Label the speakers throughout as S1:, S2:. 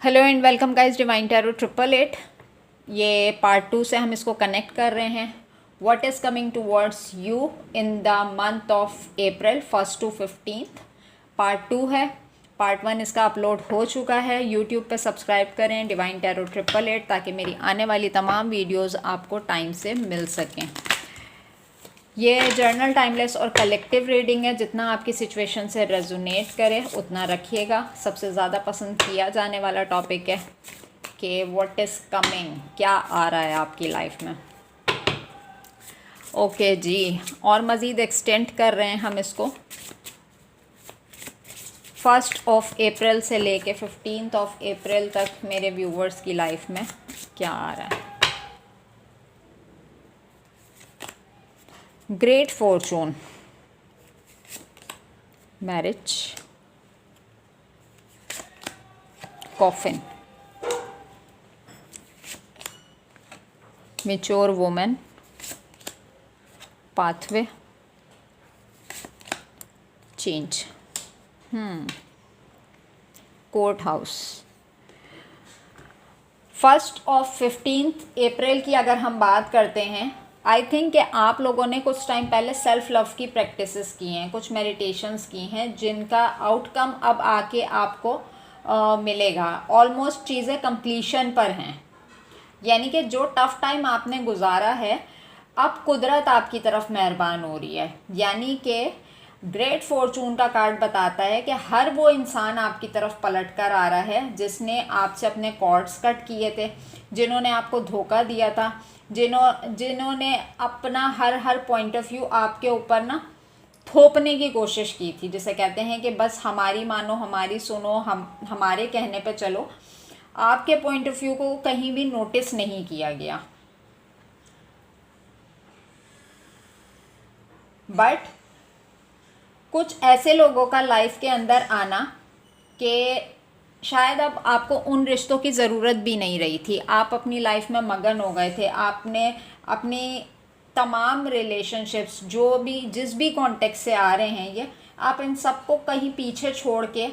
S1: Hello and welcome guys, divine tarot 888। ये part 2 से हम इसको कनेक्ट कर रहे हैं। What is coming towards you in the month of April 1 to 15। Part 2 है। पार्ट 1 इसका अपलोड हो चुका है। यूट्यूब पे सब्सक्राइब करें डिवाइन टैरो 888 ताकि मेरी आने वाली तमाम वीडियोज़ आपको टाइम से मिल सकें। ये जर्नल टाइमलेस और कलेक्टिव रीडिंग है। जितना आपकी सिचुएशन से रेजोनेट करे उतना रखिएगा। सबसे ज़्यादा पसंद किया जाने वाला टॉपिक है कि व्हाट इज़ कमिंग, क्या आ रहा है आपकी लाइफ में। ओके जी, और मज़ीद एक्सटेंड कर रहे हैं हम इसको। 1 अप्रैल से लेके 15 अप्रैल तक मेरे व्यूवर्स की लाइफ में क्या आ रहा है। Great Fortune, marriage, coffin, mature women, pathway, change, court house. 1 और 15 अप्रैल की अगर हम बात करते हैं, आई थिंक कि आप लोगों ने कुछ टाइम पहले सेल्फ लव की प्रैक्टिसेस की हैं, कुछ मेडिटेशंस की हैं, जिनका आउटकम अब आके आपको मिलेगा। ऑलमोस्ट चीज़ें कंप्लीशन पर हैं, यानी कि जो टफ़ टाइम आपने गुजारा है अब कुदरत आपकी तरफ मेहरबान हो रही है। यानी कि ग्रेट फॉर्चून का कार्ड बताता है कि हर वो इंसान आपकी तरफ पलट कर आ रहा है जिसने आपसे अपने कॉर्ड्स कट किए थे, जिन्होंने आपको धोखा दिया था, जिन्होंने अपना हर पॉइंट ऑफ व्यू आपके ऊपर ना थोपने की कोशिश की थी, जिसे कहते हैं कि बस हमारी मानो, हमारी सुनो, हमारे कहने पे चलो। आपके पॉइंट ऑफ व्यू को कहीं भी नोटिस नहीं किया गया। बट कुछ ऐसे लोगों का लाइफ के अंदर आना कि शायद अब आपको उन रिश्तों की ज़रूरत भी नहीं रही थी। आप अपनी लाइफ में मगन हो गए थे। आपने अपनी तमाम रिलेशनशिप्स जो भी जिस भी कॉन्टेक्स्ट से आ रहे हैं, ये आप इन सबको कहीं पीछे छोड़ के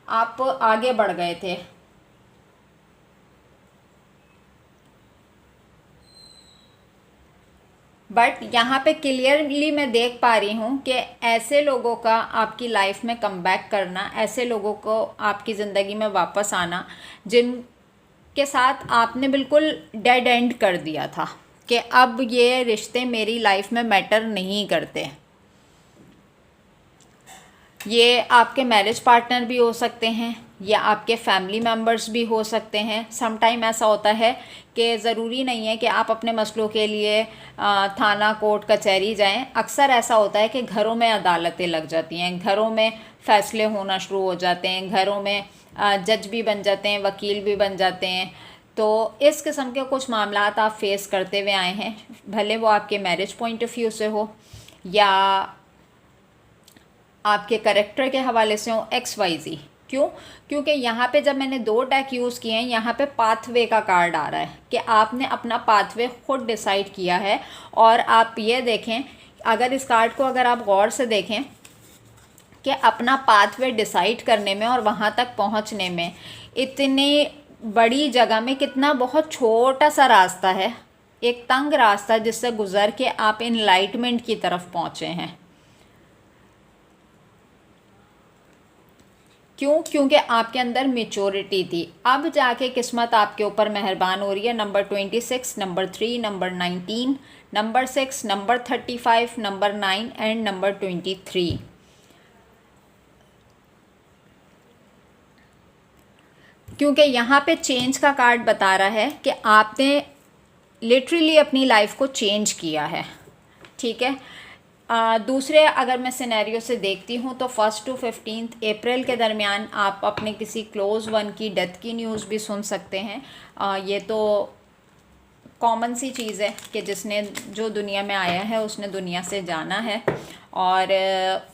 S1: आप आगे बढ़ गए थे। बट यहाँ पे क्लियरली मैं देख पा रही हूँ कि ऐसे लोगों का आपकी लाइफ में कमबैक करना, ऐसे लोगों को आपकी ज़िंदगी में वापस आना जिनके साथ आपने बिल्कुल डेड एंड कर दिया था कि अब ये रिश्ते मेरी लाइफ में मैटर नहीं करते। ये आपके मैरिज पार्टनर भी हो सकते हैं या आपके फैमिली मेम्बर्स भी हो सकते हैं। सम टाइम ऐसा होता है कि ज़रूरी नहीं है कि आप अपने मसलों के लिए थाना, कोर्ट, कचहरी जाएं। अक्सर ऐसा होता है कि घरों में अदालतें लग जाती हैं, घरों में फ़ैसले होना शुरू हो जाते हैं, घरों में जज भी बन जाते हैं, वकील भी बन जाते हैं। तो इस किस्म के कुछ मामला आप फेस करते हुए आए हैं, भले वो आपके मैरिज पॉइंट ऑफ व्यू से हो या आपके करेक्टर के हवाले से हो, XYZ। क्यों? क्योंकि यहाँ पे जब मैंने 2 डेक यूज़ किए हैं, यहाँ पे पाथवे का कार्ड आ रहा है कि आपने अपना पाथवे खुद डिसाइड किया है। और आप ये देखें, अगर इस कार्ड को अगर आप गौर से देखें कि अपना पाथवे डिसाइड करने में और वहाँ तक पहुँचने में इतनी बड़ी जगह में कितना बहुत छोटा सा रास्ता है, एक तंग रास्ता जिससे गुज़र के आप इनलाइटमेंट की तरफ पहुँचे हैं। क्यों? क्योंकि आपके अंदर मेच्योरिटी थी। अब जाके किस्मत आपके ऊपर मेहरबान हो रही है। Number 26, number 3, number 19, number 6, number 35, number 9 and number 23। क्योंकि यहाँ पे चेंज का कार्ड बता रहा है कि आपने लिटरली अपनी लाइफ को चेंज किया है। ठीक है। दूसरे अगर मैं सिनेरियो से देखती हूँ तो 1 to 15 अप्रैल के दरमियान आप अपने किसी क्लोज़ वन की डेथ की न्यूज़ भी सुन सकते हैं। ये तो कॉमन सी चीज़ है कि जिसने जो दुनिया में आया है उसने दुनिया से जाना है। और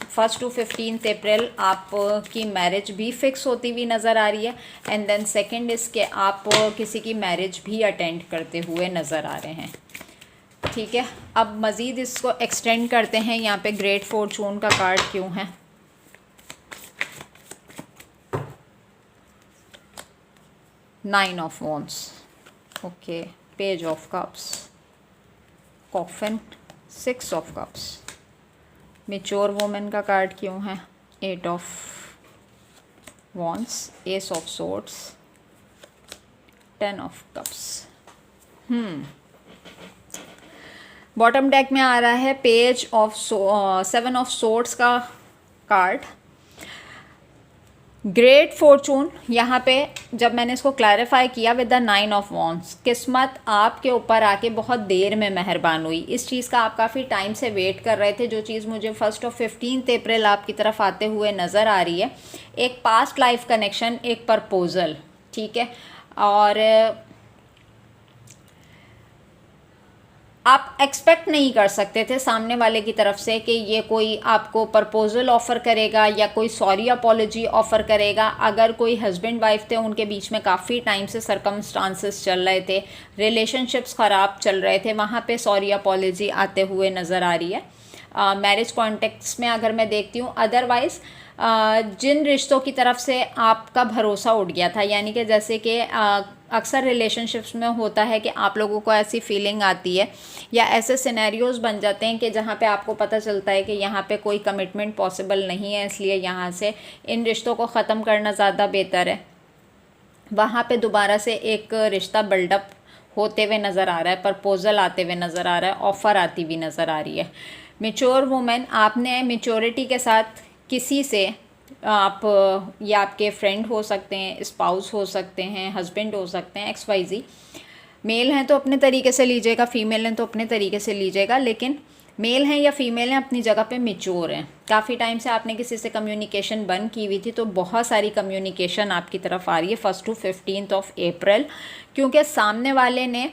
S1: 1 to 15 अप्रैल आपकी मैरिज भी फिक्स होती हुई नज़र आ रही है। एंड देन सेकंड इज़ के आप किसी की मैरिज भी अटेंड करते हुए नज़र आ रहे हैं। ठीक है, अब मज़ीद इसको एक्सटेंड करते हैं। यहाँ पे ग्रेट फॉर्चून का कार्ड क्यों है? 9 of wands, okay, page of cups, coffin, 6 of cups, mature women का कार्ड क्यों है, 8 of wands, S of swords, 10 of cups. Bottom deck में आ रहा है पेज ऑफ 7 ऑफ सोर्ड्स का कार्ड, ग्रेट फॉर्चून। यहाँ पे जब मैंने इसको क्लैरिफाई किया विद द 9 ऑफ वॉन्ड्स, किस्मत आपके ऊपर आके बहुत देर में मेहरबान हुई। इस चीज़ का आप काफ़ी टाइम से वेट कर रहे थे, जो चीज़ मुझे 1 और 15 अप्रैल आपकी तरफ आते हुए नज़र आ रही है। एक पास्ट लाइफ कनेक्शन, एक प्रपोज़ल, ठीक है। और आप एक्सपेक्ट नहीं कर सकते थे सामने वाले की तरफ से कि ये कोई आपको प्रपोजल ऑफ़र करेगा या कोई सॉरी अपॉलॉजी ऑफ़र करेगा। अगर कोई हस्बैंड वाइफ थे, उनके बीच में काफ़ी टाइम से सर्कमस्टांसेस चल रहे थे, रिलेशनशिप्स ख़राब चल रहे थे, वहाँ पे सॉरी अपॉलॉजी आते हुए नज़र आ रही है। मैरिज कॉन्टेक्स्ट में अगर मैं देखती हूँ, अदरवाइज़ जिन रिश्तों की तरफ से आपका भरोसा उठ गया था, यानी कि जैसे कि अक्सर रिलेशनशिप्स में होता है कि आप लोगों को ऐसी फीलिंग आती है या ऐसे सिनेरियोज़ बन जाते हैं कि जहाँ पे आपको पता चलता है कि यहाँ पे कोई कमिटमेंट पॉसिबल नहीं है, इसलिए यहाँ से इन रिश्तों को ख़त्म करना ज़्यादा बेहतर है। वहाँ पे दोबारा से एक रिश्ता बिल्डअप होते हुए नज़र आ रहा है, प्रपोज़ल आते हुए नज़र आ रहा है, ऑफ़र आती हुई नज़र आ रही है। मैच्योर वुमेन, आपने मैच्योरिटी के साथ किसी से, आप या आपके फ्रेंड हो सकते हैं, स्पाउस हो सकते हैं, हस्बैंड हो सकते हैं, XYZ। मेल हैं तो अपने तरीके से लीजिएगा, फीमेल हैं तो अपने तरीके से लीजिएगा, लेकिन मेल हैं या फीमेल हैं अपनी जगह पे मैच्योर हैं। काफ़ी टाइम से आपने किसी से कम्युनिकेशन बंद की हुई थी, तो बहुत सारी कम्युनिकेशन आपकी तरफ आ रही है 1 to 15 अप्रैल, क्योंकि सामने वाले ने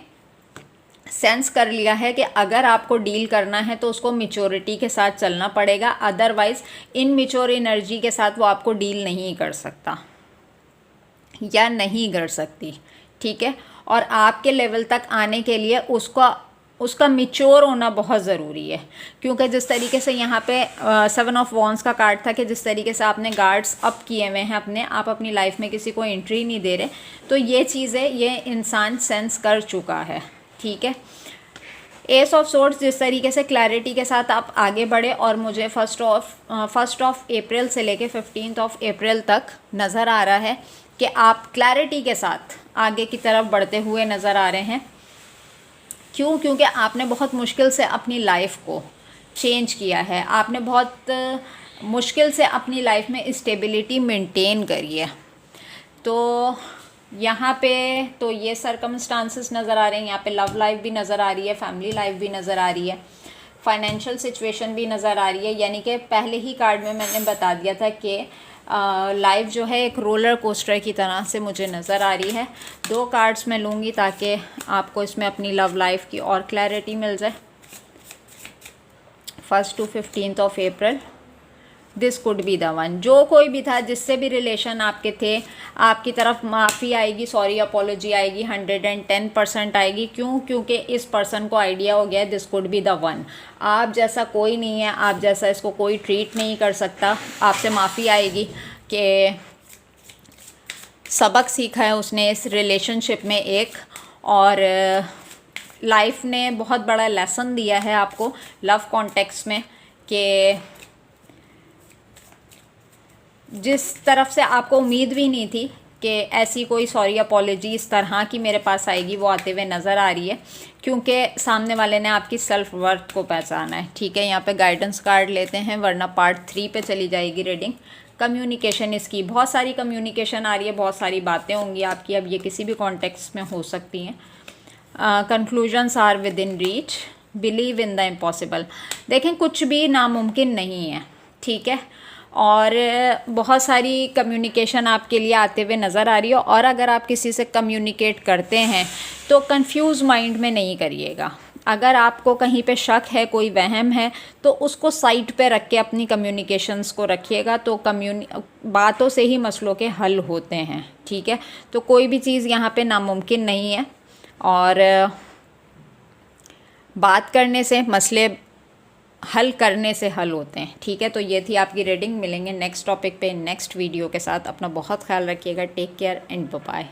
S1: सेंस कर लिया है कि अगर आपको डील करना है तो उसको मैच्योरिटी के साथ चलना पड़ेगा, अदरवाइज़ इनमैच्योर एनर्जी के साथ वो आपको डील नहीं कर सकता या नहीं कर सकती, ठीक है। और आपके लेवल तक आने के लिए उसका मैच्योर होना बहुत ज़रूरी है, क्योंकि जिस तरीके से यहाँ पे 7 ऑफ वॉन्ड्स का कार्ड था कि जिस तरीके से आपने गार्ड्स अप किए हुए हैं अपने, आप अपनी लाइफ में किसी को एंट्री नहीं दे रहे, तो ये चीज़ें ये इंसान सेंस कर चुका है, ठीक है। एस ऑफ सोर्ड्स, जिस तरीके से क्लैरिटी के साथ आप आगे बढ़े और मुझे 1 ऑफ अप्रैल से लेके 15 अप्रैल तक नज़र आ रहा है कि आप क्लैरिटी के साथ आगे की तरफ बढ़ते हुए नज़र आ रहे हैं। क्यों? क्योंकि आपने बहुत मुश्किल से अपनी लाइफ को चेंज किया है, आपने बहुत मुश्किल से अपनी लाइफ में स्टेबिलिटी मेंटेन करी है। तो यहाँ पे तो ये सर्कमस्टांसेस नज़र आ रहे हैं, यहाँ पे लव लाइफ भी नज़र आ रही है, फैमिली लाइफ भी नज़र आ रही है, फाइनेंशियल सिचुएशन भी नज़र आ रही है। यानी कि पहले ही कार्ड में मैंने बता दिया था कि लाइफ जो है एक रोलर कोस्टर की तरह से मुझे नज़र आ रही है। 2 कार्ड्स मैं लूँगी ताकि आपको इसमें अपनी लव लाइफ की और क्लैरिटी मिल जाए। 1 to 15 April, this could be the one. जो कोई भी था, जिससे भी रिलेशन आपके थे, आपकी तरफ माफ़ी आएगी, सॉरी अपॉलॉजी आएगी, 110% आएगी। क्यों? क्योंकि इस पर्सन को आइडिया हो गया this could be the one. आप जैसा कोई नहीं है, आप जैसा इसको कोई ट्रीट नहीं कर सकता। आपसे माफ़ी आएगी कि सबक सीखा है उसने इस रिलेशनशिप में एक, और लाइफ ने बहुत बड़ा लेसन दिया है आपको लव कॉन्टेक्स्ट में कि जिस तरफ से आपको उम्मीद भी नहीं थी कि ऐसी कोई सॉरी अपॉलॉजी इस तरह की मेरे पास आएगी, वो आते हुए नज़र आ रही है, क्योंकि सामने वाले ने आपकी सेल्फ वर्थ को पहचाना है, ठीक है। यहाँ पे गाइडेंस कार्ड लेते हैं, वरना पार्ट 3 पे चली जाएगी रीडिंग। कम्युनिकेशन इसकी, बहुत सारी कम्युनिकेशन आ रही है, बहुत सारी बातें होंगी आपकी, अब ये किसी भी कॉन्टेक्स्ट में हो सकती हैं। Conclusions are within reach, believe in the impossible. देखें, कुछ भी नामुमकिन नहीं है, ठीक है। और बहुत सारी कम्युनिकेशन आपके लिए आते हुए नज़र आ रही है। और अगर आप किसी से कम्युनिकेट करते हैं तो कंफ्यूज माइंड में नहीं करिएगा। अगर आपको कहीं पे शक है, कोई वहम है, तो उसको साइड पे रख के अपनी कम्युनिकेशंस को रखिएगा, तो बातों से ही मसलों के हल होते हैं, ठीक है। तो कोई भी चीज़ यहाँ पे नामुमकिन नहीं है, और बात करने से मसले हल करने से हल होते हैं, ठीक है। तो ये थी आपकी रीडिंग। मिलेंगे नेक्स्ट टॉपिक पे नेक्स्ट वीडियो के साथ। अपना बहुत ख्याल रखिएगा। Take care and bye.